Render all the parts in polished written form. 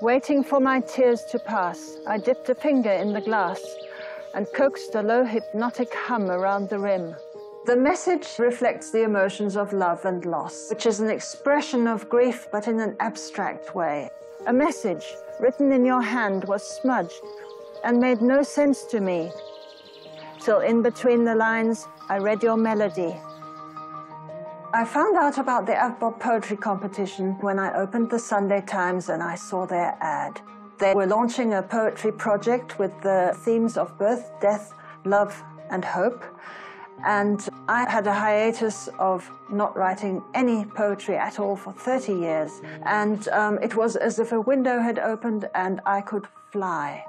Waiting for my tears to pass, I dipped a finger in the glass and coaxed a low hypnotic hum around the rim. The message reflects the emotions of love and loss, which is an expression of grief, but in an abstract way. A message written in your hand was smudged and made no sense to me, till in between the lines, I read your melody. I found out about the AVBOB Poetry Competition when I opened the Sunday Times and I saw their ad. They were launching a poetry project with the themes of birth, death, love, and hope. And I had a hiatus of not writing any poetry at all for 30 years. And it was as if a window had opened and I could fly.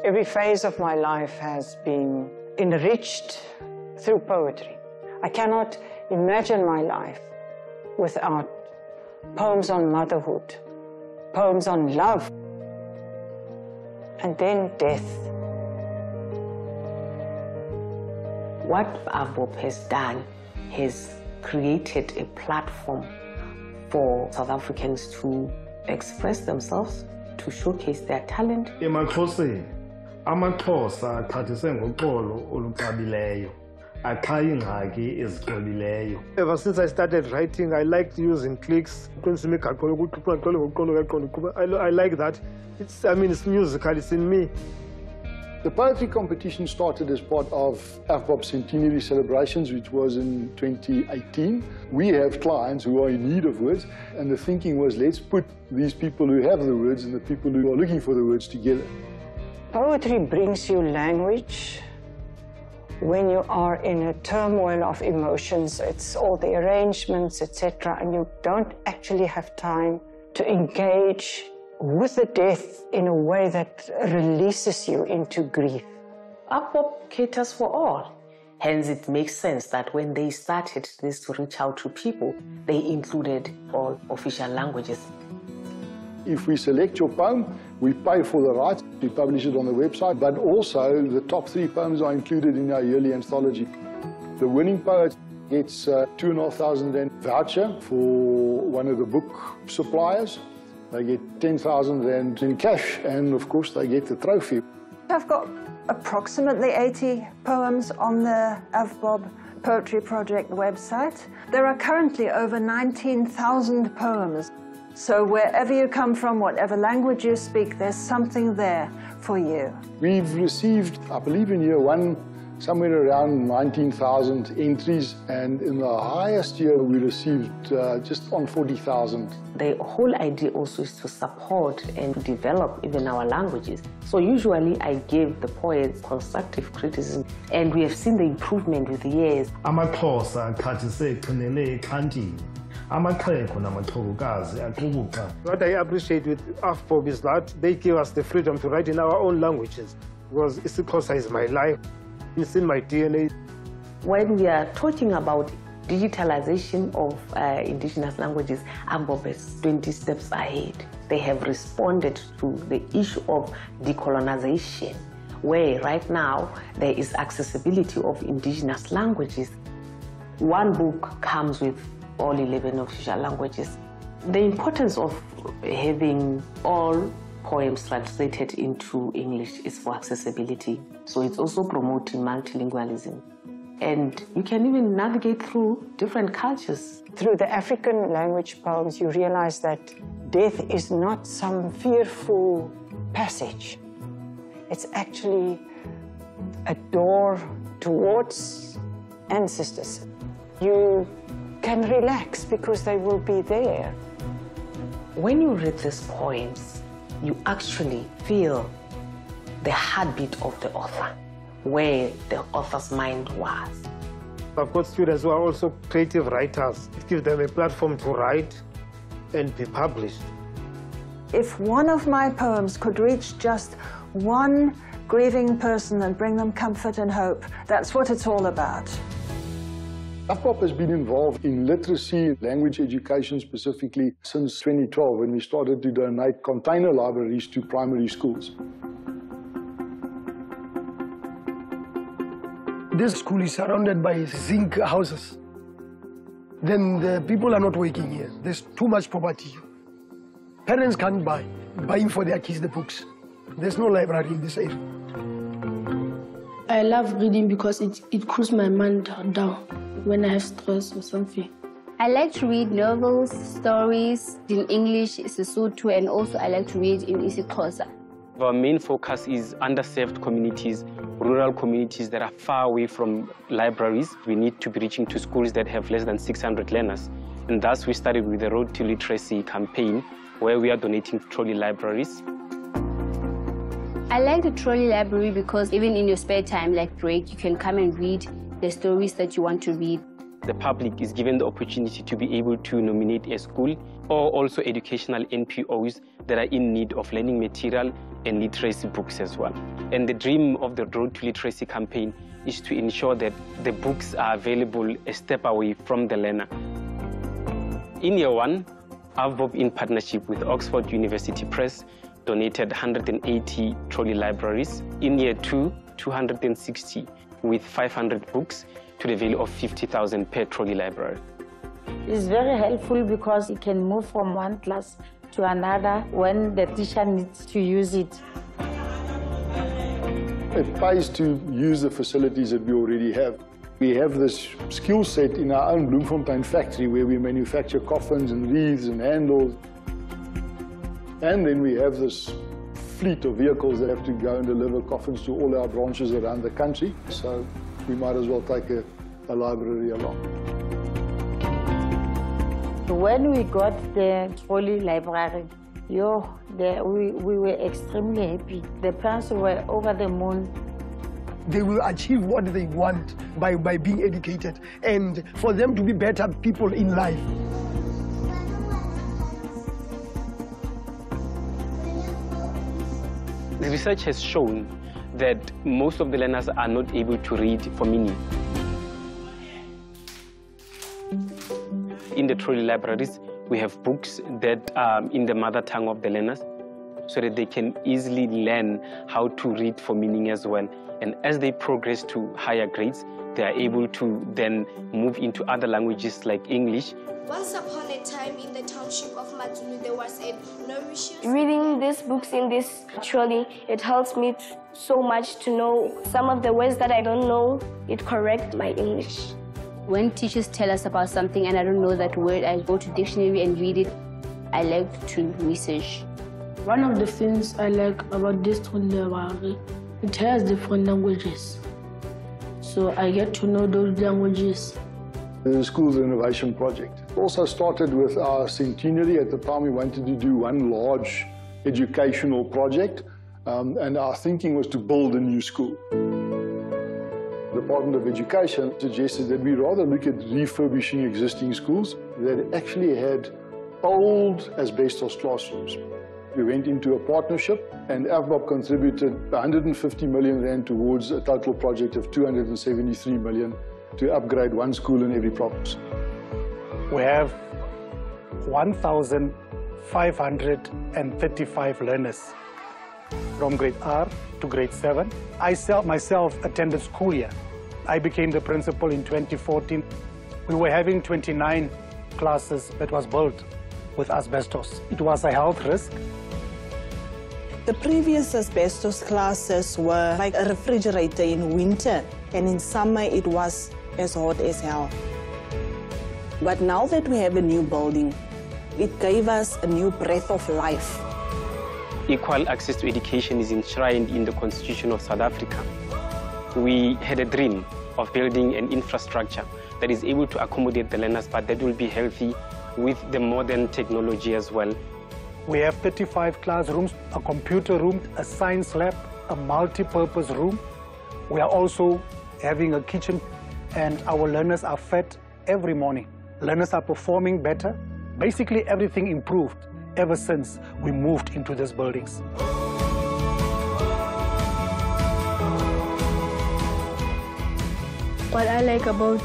Every phase of my life has been enriched through poetry. I cannot imagine my life without poems on motherhood, poems on love, and then death. What AVBOB has done has created a platform for South Africans to express themselves, to showcase their talent. EmaXhoseni, amaXhosa athathise ngoxolo oluxabileyo, aqhaye ingxaki ezixolileyo. Ever since I started writing, I liked using clicks. I like that. It's musical, it's in me. The poetry competition started as part of AVBOB centenary celebrations, which was in 2018. We have clients who are in need of words, and the thinking was, let's put these people who have the words and the people who are looking for the words together. Poetry brings you language when you are in a turmoil of emotions. It's all the arrangements, etc., and you don't actually have time to engage with the death in a way that releases you into grief. AVBOB caters for all. Hence, it makes sense that when they started this to reach out to people, they included all official languages. If we select your poem, we pay for the rights. We publish it on the website, but also the top 3 poems are included in our yearly anthology. The winning poet gets 2,500 Rand voucher for one of the book suppliers. They get 10,000 Rand in cash, and of course they get the trophy. I've got approximately 80 poems on the AVBOB Poetry Project website. There are currently over 19,000 poems. So wherever you come from, whatever language you speak, there's something there for you. We've received, I believe in year 1, somewhere around 19,000 entries, and in the highest year we received just on 40,000. The whole idea also is to support and develop even our languages. So usually I give the poets constructive criticism, and we have seen the improvement with the years. AmaXhosa athathise eqinele ekhantini. Amaxhego namaxhokokazi aqubuka. What I appreciate with AVBOB is that they give us the freedom to write in our own languages, because isiXhosa is my life. It's in my DNA. When we are talking about digitalization of indigenous languages, AVBOB is 20 steps ahead. They have responded to the issue of decolonisation, where right now there is accessibility of indigenous languages. One book comes with all 11 official languages. The importance of having all poems translated into English is for accessibility. So it's also promoting multilingualism. And you can even navigate through different cultures. Through the African language poems, you realize that death is not some fearful passage. It's actually a door towards ancestors. You can relax because they will be there. When you read these poems, you actually feel the heartbeat of the author, where the author's mind was. I've got students who are also creative writers. It gives them a platform to write and be published. If one of my poems could reach just one grieving person and bring them comfort and hope, that's what it's all about. AVBOB has been involved in literacy, language education specifically, since 2012, when we started to donate container libraries to primary schools. This school is surrounded by zinc houses. then the people are not working here. There's too much poverty. Parents can't buying for their kids the books. There's no library in this area. I love reading because it cools my mind down when I have stress or something. I like to read novels, stories in English, Sesotho, and also I like to read in isiXhosa. Our main focus is underserved communities, rural communities that are far away from libraries. We need to be reaching to schools that have less than 600 learners. And thus we started with the Road to Literacy campaign, where we are donating trolley libraries. I like the trolley library because even in your spare time, like break, you can come and read the stories that you want to read. The public is given the opportunity to be able to nominate a school or also educational NPOs that are in need of learning material and literacy books as well. And the dream of the Road to Literacy campaign is to ensure that the books are available a step away from the learner. In year one, AVBOB, in partnership with Oxford University Press, donated 180 trolley libraries. In year two, 260 with 500 books to the value of 50,000 per trolley library. It's very helpful because you can move from one class to another when the teacher needs to use it. It pays to use the facilities that we already have. We have this skill set in our own Bloemfontein factory where we manufacture coffins and wreaths and handles. And then we have this fleet of vehicles that have to go and deliver coffins to all our branches around the country. So we might as well take a library along. When we got the trolley library, we were extremely happy. The parents were over the moon. They will achieve what they want by being educated and for them to be better people in life. The research has shown that most of the learners are not able to read for meaning. In the trolley libraries, we have books that are in the mother tongue of the learners so that they can easily learn how to read for meaning as well. And as they progress to higher grades, they are able to then move into other languages like English. Once upon a time in the township of Mazulu, there was a nourishes. Reading these books in this trolley, it helps me so much to know some of the words that I don't know. It corrects my English. When teachers tell us about something and I don't know that word, I go to dictionary and read it. I like to research. One of the things I like about this trolley library, it has different languages. So I get to know those languages. The school's innovation project also started with our centenary. At the time, we wanted to do one large educational project, and our thinking was to build a new school. The Department of Education suggested that we rather look at refurbishing existing schools that actually had old asbestos classrooms. We went into a partnership, and AVBOB contributed 150 million rand towards a total project of 273 million to upgrade one school in every province. We have 1,535 learners from grade R to grade 7. I myself attended school here. I became the principal in 2014. We were having 29 classes that was built with asbestos. It was a health risk. The previous asbestos classes were like a refrigerator in winter, and in summer it was as hot as hell. But now that we have a new building, it gave us a new breath of life. Equal access to education is enshrined in the Constitution of South Africa. We had a dream of building an infrastructure that is able to accommodate the learners, but that will be healthy with the modern technology as well. We have 35 classrooms, a computer room, a science lab, a multi-purpose room. We are also having a kitchen, and our learners are fed every morning. Learners are performing better. Basically, everything improved ever since we moved into these buildings. What I like about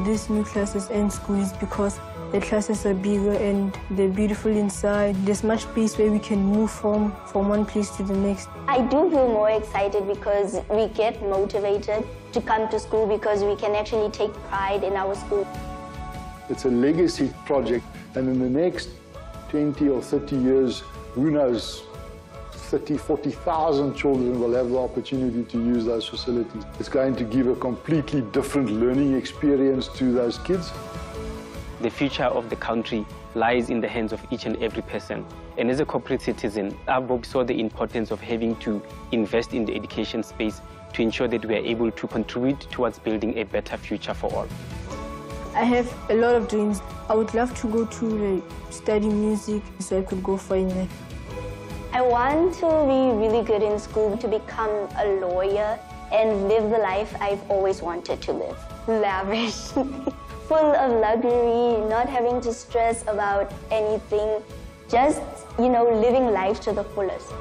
these new classes and schools because the classes are bigger and they're beautiful inside. There's much space where we can move from one place to the next. I do feel more excited because we get motivated to come to school because we can actually take pride in our school. It's a legacy project, and in the next 20 or 30 years, who knows, 30, 40,000 children will have the opportunity to use those facilities. It's going to give a completely different learning experience to those kids. The future of the country lies in the hands of each and every person. And as a corporate citizen, AVBOB saw the importance of having to invest in the education space to ensure that we are able to contribute towards building a better future for all. I have a lot of dreams. I would love to go to study music so I could go foreign. I want to be really good in school, to become a lawyer and live the life I've always wanted to live. Lavish, full of luxury, not having to stress about anything, just, living life to the fullest.